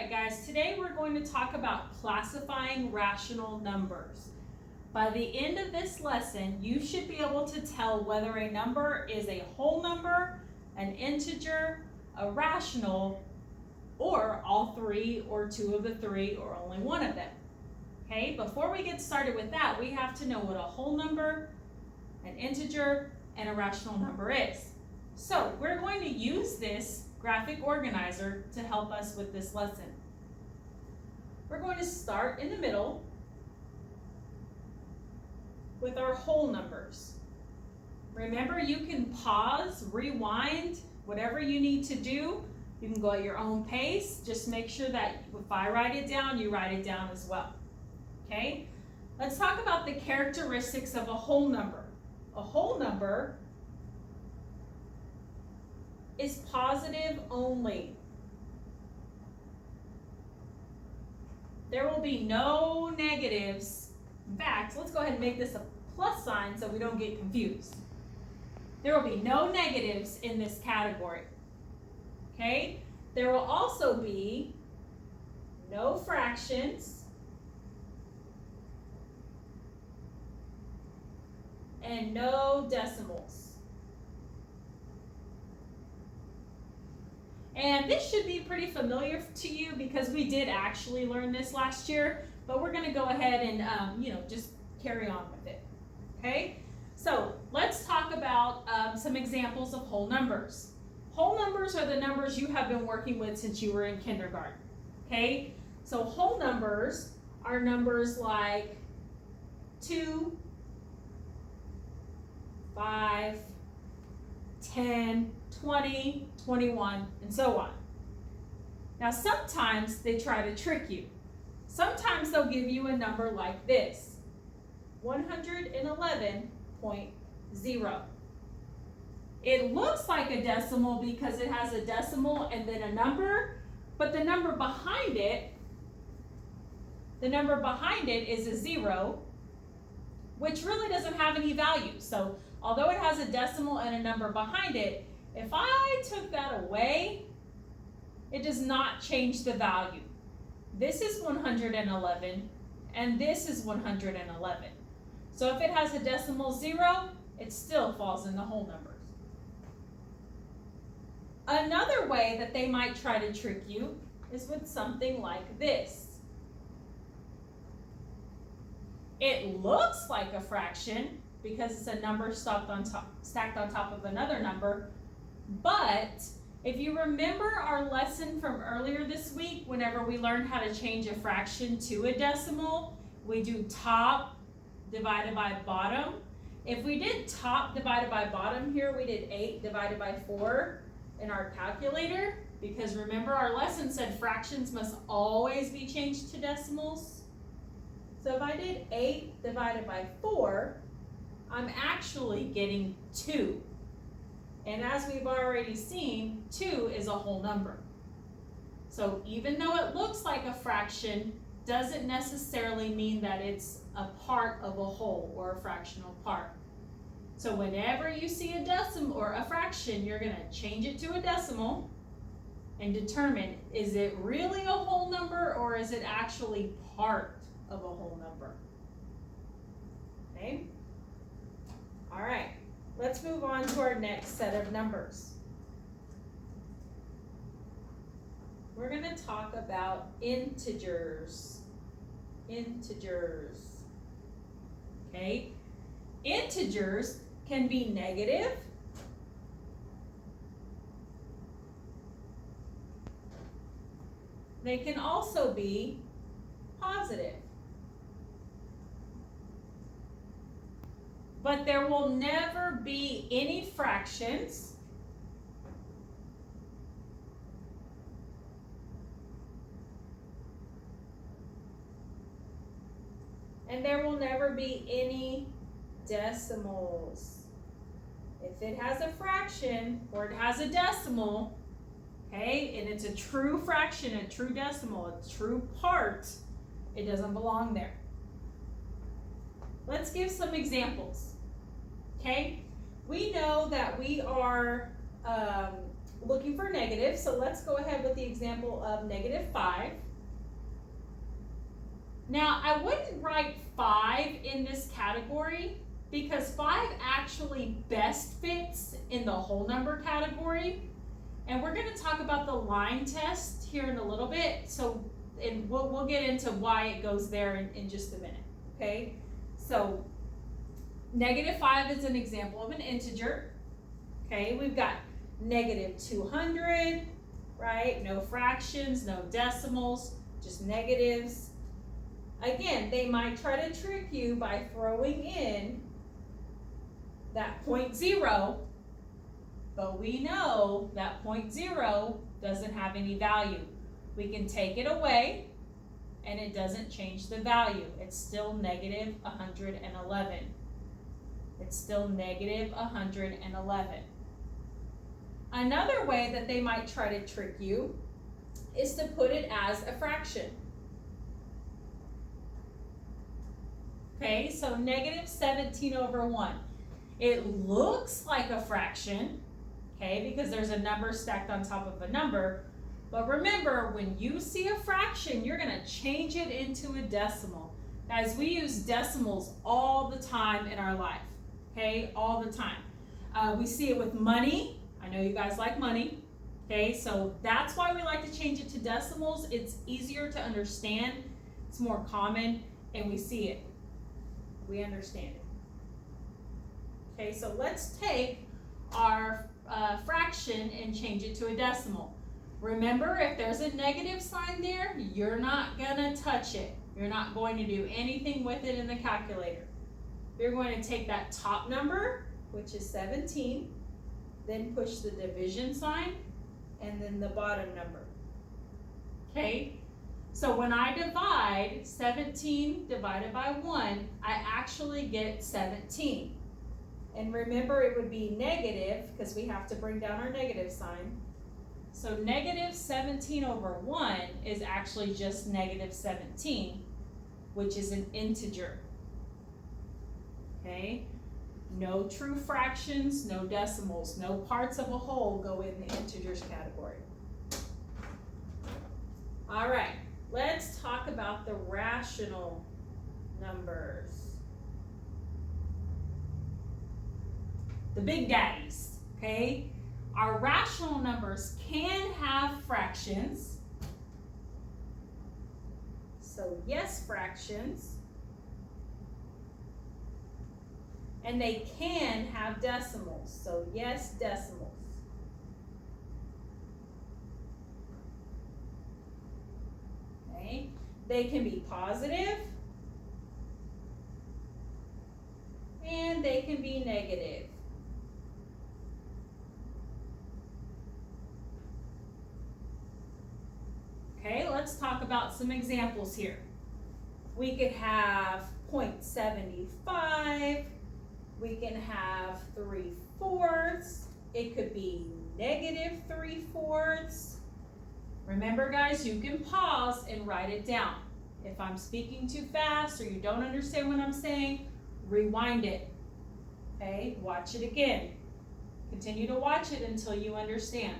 right, guys, today we're going to talk about classifying rational numbers. By the end of this lesson, you should be able to tell whether a number is a whole number, an integer, a rational, or all three, or two of the three, or only one of them. Okay, before we get started with that, we have to know what a whole number, an integer, and a rational number is. So we're going to use this graphic organizer to help us with this lesson. We're going to start in the middle with our whole numbers. Remember, you can pause, rewind, whatever you need to do. You can go at your own pace. Just make sure that if I write it down, you write it down as well. Okay? Let's talk about the characteristics of a whole number. A whole number is positive only. There will be no negatives. In fact, let's go ahead and make this a plus sign so we don't get confused. There will be no negatives in this category. Okay? There will also be no fractions and no decimals. And this should be pretty familiar to you because we did actually learn this last year, but we're going to go ahead and just carry on with it. Okay? So let's talk about some examples of whole numbers. Whole numbers are the numbers you have been working with since you were in kindergarten. Okay? So whole numbers are numbers like 2, 5, 10, 20, 21, and so on. Now sometimes they try to trick you. Sometimes they'll give you a number like this, 111.0. It looks like a decimal because it has a decimal and then a number, but the number behind it is a 0, which really doesn't have any value. So although it has a decimal and a number behind it, if I took that away, it does not change the value. This is 111, and this is 111. So if it has a decimal 0, it still falls in the whole numbers. Another way that they might try to trick you is with something like this. It looks like a fraction because it's a number stacked on top of another number. But if you remember our lesson from earlier this week, whenever we learned how to change a fraction to a decimal, we do top divided by bottom. If we did top divided by bottom here, we did 8 divided by 4 in our calculator, because remember our lesson said fractions must always be changed to decimals. So if I did 8 divided by 4, I'm actually getting 2. And as we've already seen, 2 is a whole number. So even though it looks like a fraction, doesn't necessarily mean that it's a part of a whole or a fractional part. So whenever you see a decimal or a fraction, you're going to change it to a decimal and determine, is it really a whole number or is it actually part of a whole number? Okay? All right. Let's move on to our next set of numbers. We're going to talk about integers. Integers. Okay? Integers can be negative. They can also be positive. But there will never be any fractions. And there will never be any decimals. If it has a fraction or it has a decimal, okay, and it's a true fraction, a true decimal, a true part, it doesn't belong there. Let's give some examples. Okay, we know that we are looking for negative, so let's go ahead with the example of -5. Now, I wouldn't write 5 in this category because 5 actually best fits in the whole number category. And we're going to talk about the line test here in a little bit, so and we'll get into why it goes there in just a minute, okay? So, -5 is an example of an integer, okay? We've got -200, right? No fractions, no decimals, just negatives. Again, they might try to trick you by throwing in that 0.0, but we know that 0.0 doesn't have any value. We can take it away and it doesn't change the value. It's still -111. It's still -111. Another way that they might try to trick you is to put it as a fraction. Okay, so -17/1. It looks like a fraction, okay, because there's a number stacked on top of a number. But remember, when you see a fraction, you're going to change it into a decimal. Guys, we use decimals all the time in our life, okay, all the time. We see it with money. I know you guys like money, okay, so that's why we like to change it to decimals. It's easier to understand, it's more common, and we see it. We understand it. Okay, so let's take our fraction and change it to a decimal. Remember, if there's a negative sign there, you're not going to touch it. You're not going to do anything with it in the calculator. You're going to take that top number, which is 17, then push the division sign, and then the bottom number. Okay? So when I divide 17 divided by 1, I actually get 17. And remember, it would be negative because we have to bring down our negative sign. So -17/1 is actually just -17, which is an integer. Okay? No true fractions, no decimals, no parts of a whole go in the integers category. All right. Let's talk about the rational numbers. The big daddies, okay? Our rational numbers can have fractions. So yes, fractions. And they can have decimals. So yes, decimals. They can be positive and they can be negative. Okay, let's talk about some examples here. We could have 0.75, we can have 3/4, it could be -3/4. Remember, guys, you can pause and write it down. If I'm speaking too fast or you don't understand what I'm saying, rewind it. Okay, watch it again. Continue to watch it until you understand.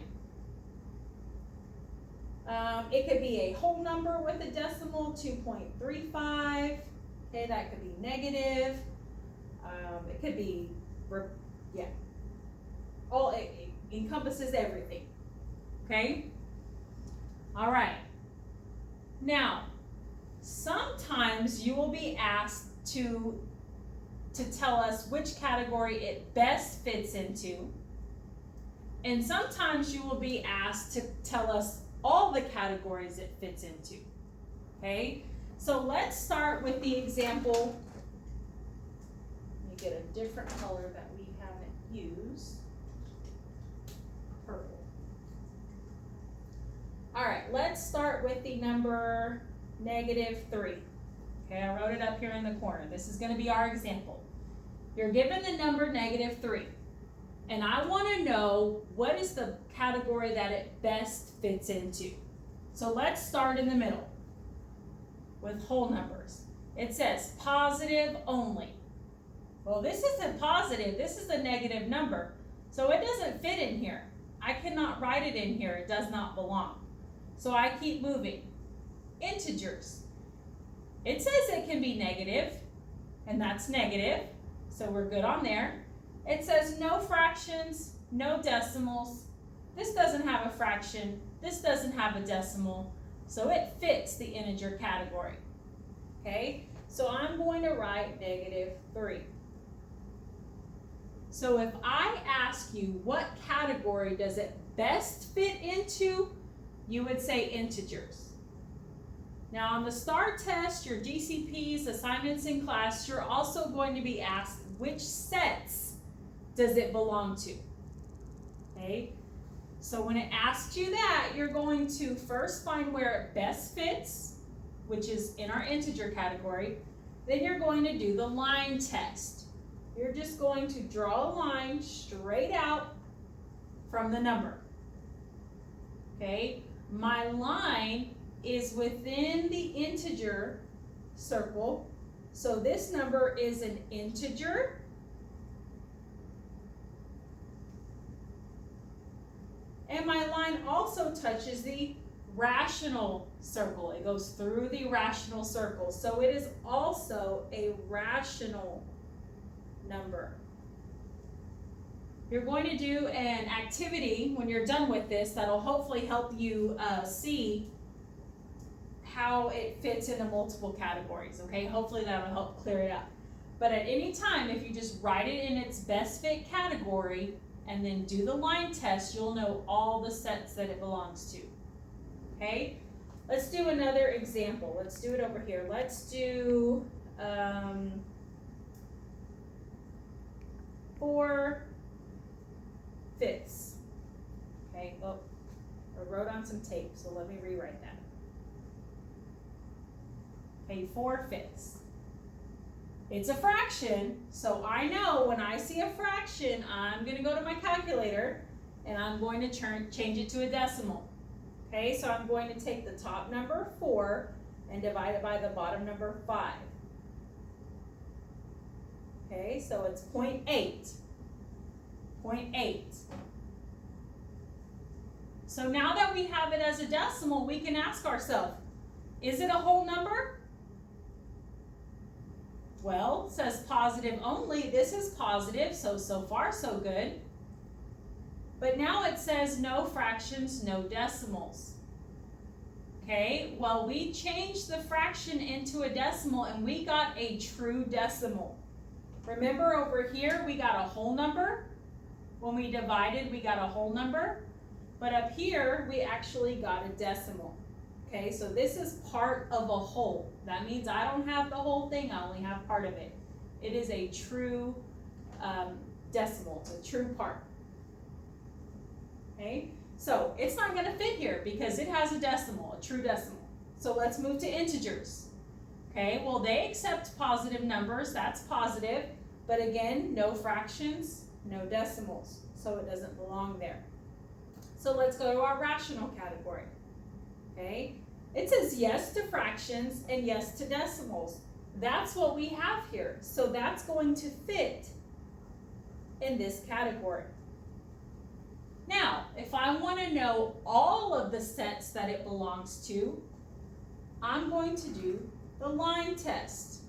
It could be a whole number with a decimal, 2.35. Okay, that could be negative. It could be, yeah. It encompasses everything. Okay? All right. Now, sometimes you will be asked to tell us which category it best fits into. And sometimes you will be asked to tell us all the categories it fits into. Okay? So let's start with the example. Let me get a different color that we haven't used. Purple. All right, let's start with the number -3. Okay, I wrote it up here in the corner. This is going to be our example. You're given the number -3, and I want to know what is the category that it best fits into. So let's start in the middle with whole numbers. It says positive only. Well, this isn't positive. This is a negative number, so it doesn't fit in here. I cannot write it in here. It does not belong. So I keep moving. Integers. It says it can be negative, and that's negative, so we're good on there. It says no fractions, no decimals. This doesn't have a fraction. This doesn't have a decimal, so it fits the integer category. Okay, so I'm going to write -3. So if I ask you what category does it best fit into, you would say integers. Now on the STAR test, your GCPs, assignments in class, you're also going to be asked which sets does it belong to. Okay, so when it asks you that, you're going to first find where it best fits, which is in our integer category. Then you're going to do the line test. You're just going to draw a line straight out from the number. Okay, my line is within the integer circle, so this number is an integer. And my line also touches the rational circle. It goes through the rational circle, so it is also a rational number. You're going to do an activity when you're done with this that'll hopefully help you see how it fits into multiple categories, okay? Hopefully that'll help clear it up. But at any time, if you just write it in its best fit category and then do the line test, you'll know all the sets that it belongs to, okay? Let's do another example. Let's do it over here. Let's do 4/5. Okay, oh, I wrote on some tape, so let me rewrite that. Okay, 4/5. It's a fraction, so I know when I see a fraction, I'm going to go to my calculator and I'm going to change it to a decimal. Okay, so I'm going to take the top number 4 and divide it by the bottom number 5. Okay, so it's 0.8. 0.8. So now that we have it as a decimal, we can ask ourselves, is it a whole number? Well, it says positive only. This is positive, so far so good. But now it says no fractions, no decimals. Okay, well, we changed the fraction into a decimal and we got a true decimal. Remember over here, we got a whole number. When we divided, we got a whole number. But up here, we actually got a decimal. Okay, so this is part of a whole. That means I don't have the whole thing, I only have part of it. It is a true decimal, it's a true part. Okay, so it's not going to fit here because it has a decimal, a true decimal. So let's move to integers. Okay, well, they accept positive numbers, that's positive, but again, no fractions, no decimals, so it doesn't belong there. So let's go to our rational category. Okay, it says yes to fractions and yes to decimals. That's what we have here, so that's going to fit in this category. Now, if I want to know all of the sets that it belongs to, I'm going to do the line test.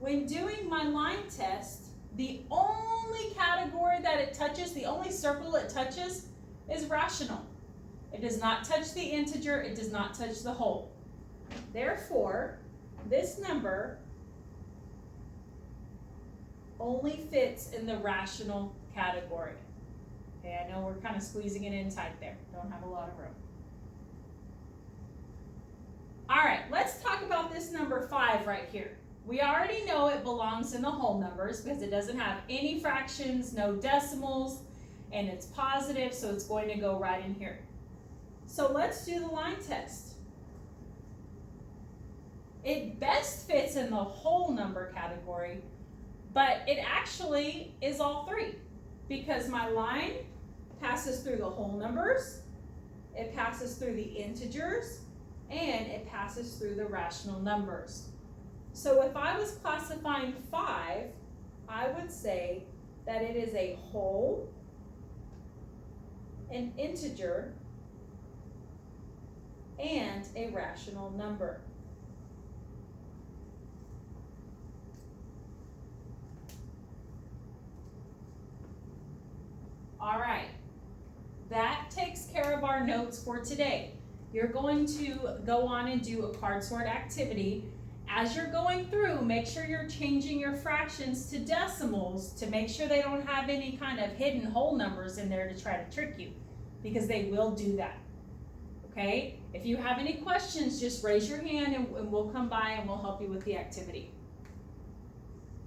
When doing my line test, the only category that it touches, the only circle it touches is rational. It does not touch the integer, it does not touch the whole. Therefore, this number only fits in the rational category. Okay, I know we're kind of squeezing it in tight there. Don't have a lot of room. All right, let's talk about this number 5 right here. We already know it belongs in the whole numbers because it doesn't have any fractions, no decimals, and it's positive, so it's going to go right in here. So let's do the line test. It best fits in the whole number category, but it actually is all 3 because my line passes through the whole numbers, it passes through the integers, and it passes through the rational numbers. So if I was classifying 5, I would say that it is a whole an integer, and a rational number. All right, that takes care of our notes for today. You're going to go on and do a card sort activity. As you're going through, make sure you're changing your fractions to decimals to make sure they don't have any kind of hidden whole numbers in there to try to trick you, because they will do that. Okay? If you have any questions, just raise your hand and we'll come by and we'll help you with the activity.